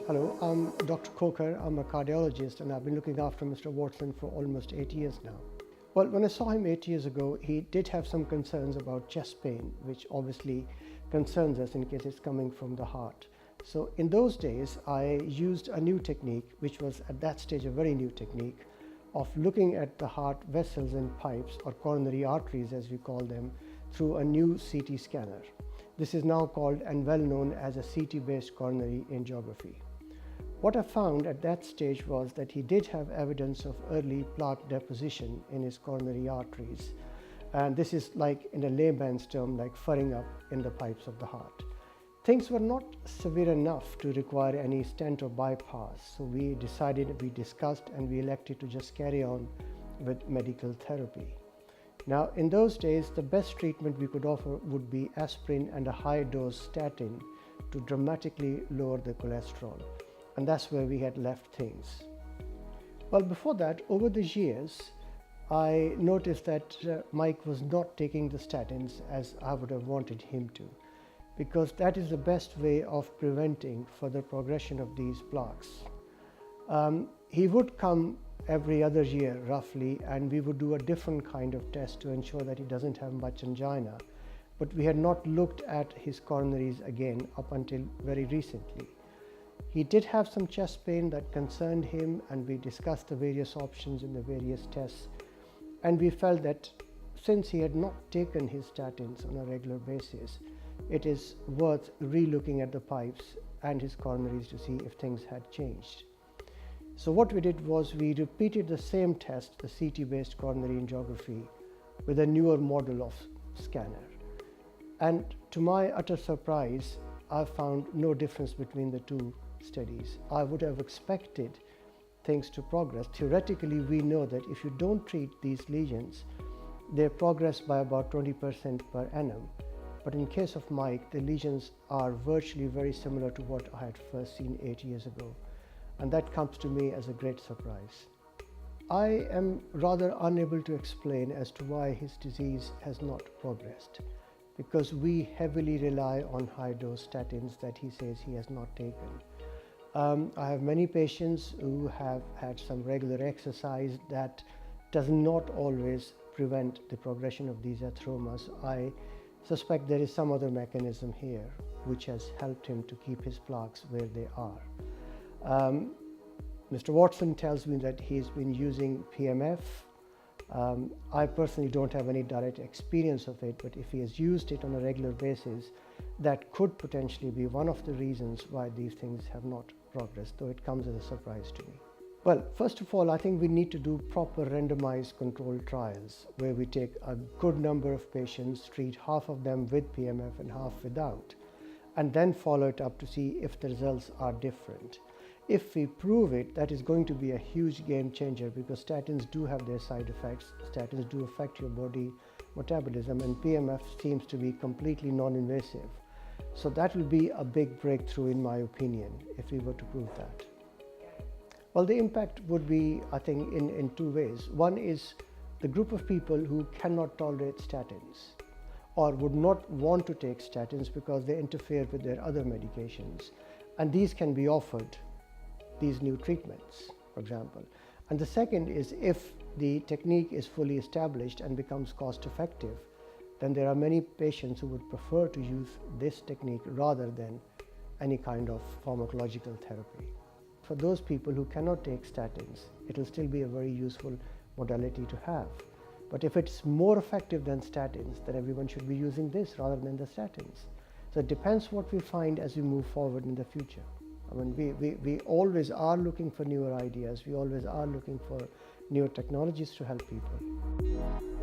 Hello, I'm Dr. Khokhar. I'm a cardiologist and I've been looking after Mr. Watson for almost 8 years now. Well, when I saw him 8 years ago, he did have some concerns about chest pain, which obviously concerns us in case it's coming from the heart. So in those days, I used a new technique, which was at that stage a very new technique, of looking at the heart vessels and pipes, or coronary arteries as we call them, through a new CT scanner. This is now called and well known as a CT-based coronary angiography. What I found at that stage was that he did have evidence of early plaque deposition in his coronary arteries. And this is like, in a layman's term, like furring up in the pipes of the heart. Things were not severe enough to require any stent or bypass. So we discussed and we elected to just carry on with medical therapy. Now, in those days, the best treatment we could offer would be aspirin and a high-dose statin to dramatically lower the cholesterol. And that's where we had left things. Well, before that, over the years, I noticed that Mike was not taking the statins as I would have wanted him to, because that is the best way of preventing further progression of these plaques. He would come every other year roughly, and we would do a different kind of test to ensure that he doesn't have much angina. But we had not looked at his coronaries again up until very recently. He did have some chest pain that concerned him, and we discussed the various options in the various tests. And we felt that since he had not taken his statins on a regular basis, it is worth re-looking at the pipes and his coronaries to see if things had changed. So what we did was we repeated the same test, the CT-based coronary angiography, with a newer model of scanner. And to my utter surprise, I found no difference between the two studies. I would have expected things to progress. Theoretically, we know that if you don't treat these lesions, they progress by about 20% per annum. But in case of Mike, the lesions are virtually very similar to what I had first seen 8 years ago. And that comes to me as a great surprise. I am rather unable to explain as to why his disease has not progressed, because we heavily rely on high-dose statins that he says he has not taken. I have many patients who have had some regular exercise that does not always prevent the progression of these atheromas. I suspect there is some other mechanism here which has helped him to keep his plaques where they are. Mr. Watson tells me that he's been using PMF. I personally don't have any direct experience of it, but if he has used it on a regular basis, that could potentially be one of the reasons why these things have not progressed, though it comes as a surprise to me. Well, first of all, I think we need to do proper randomized controlled trials where we take a good number of patients, treat half of them with PMF and half without, and then follow it up to see if the results are different. If we prove it, that is going to be a huge game changer, because statins do have their side effects. Statins do affect your body metabolism, and PMF seems to be completely non-invasive. So that will be a big breakthrough in my opinion, if we were to prove that. Well, the impact would be, I think, in two ways. One is the group of people who cannot tolerate statins or would not want to take statins because they interfere with their other medications. And these can be offered, these new treatments, for example. And the second is, if the technique is fully established and becomes cost effective, then there are many patients who would prefer to use this technique rather than any kind of pharmacological therapy. For those people who cannot take statins, it will still be a very useful modality to have. But if it's more effective than statins, then everyone should be using this rather than the statins. So it depends what we find as we move forward in the future. I mean, we always are looking for newer ideas. We always are looking for newer technologies to help people.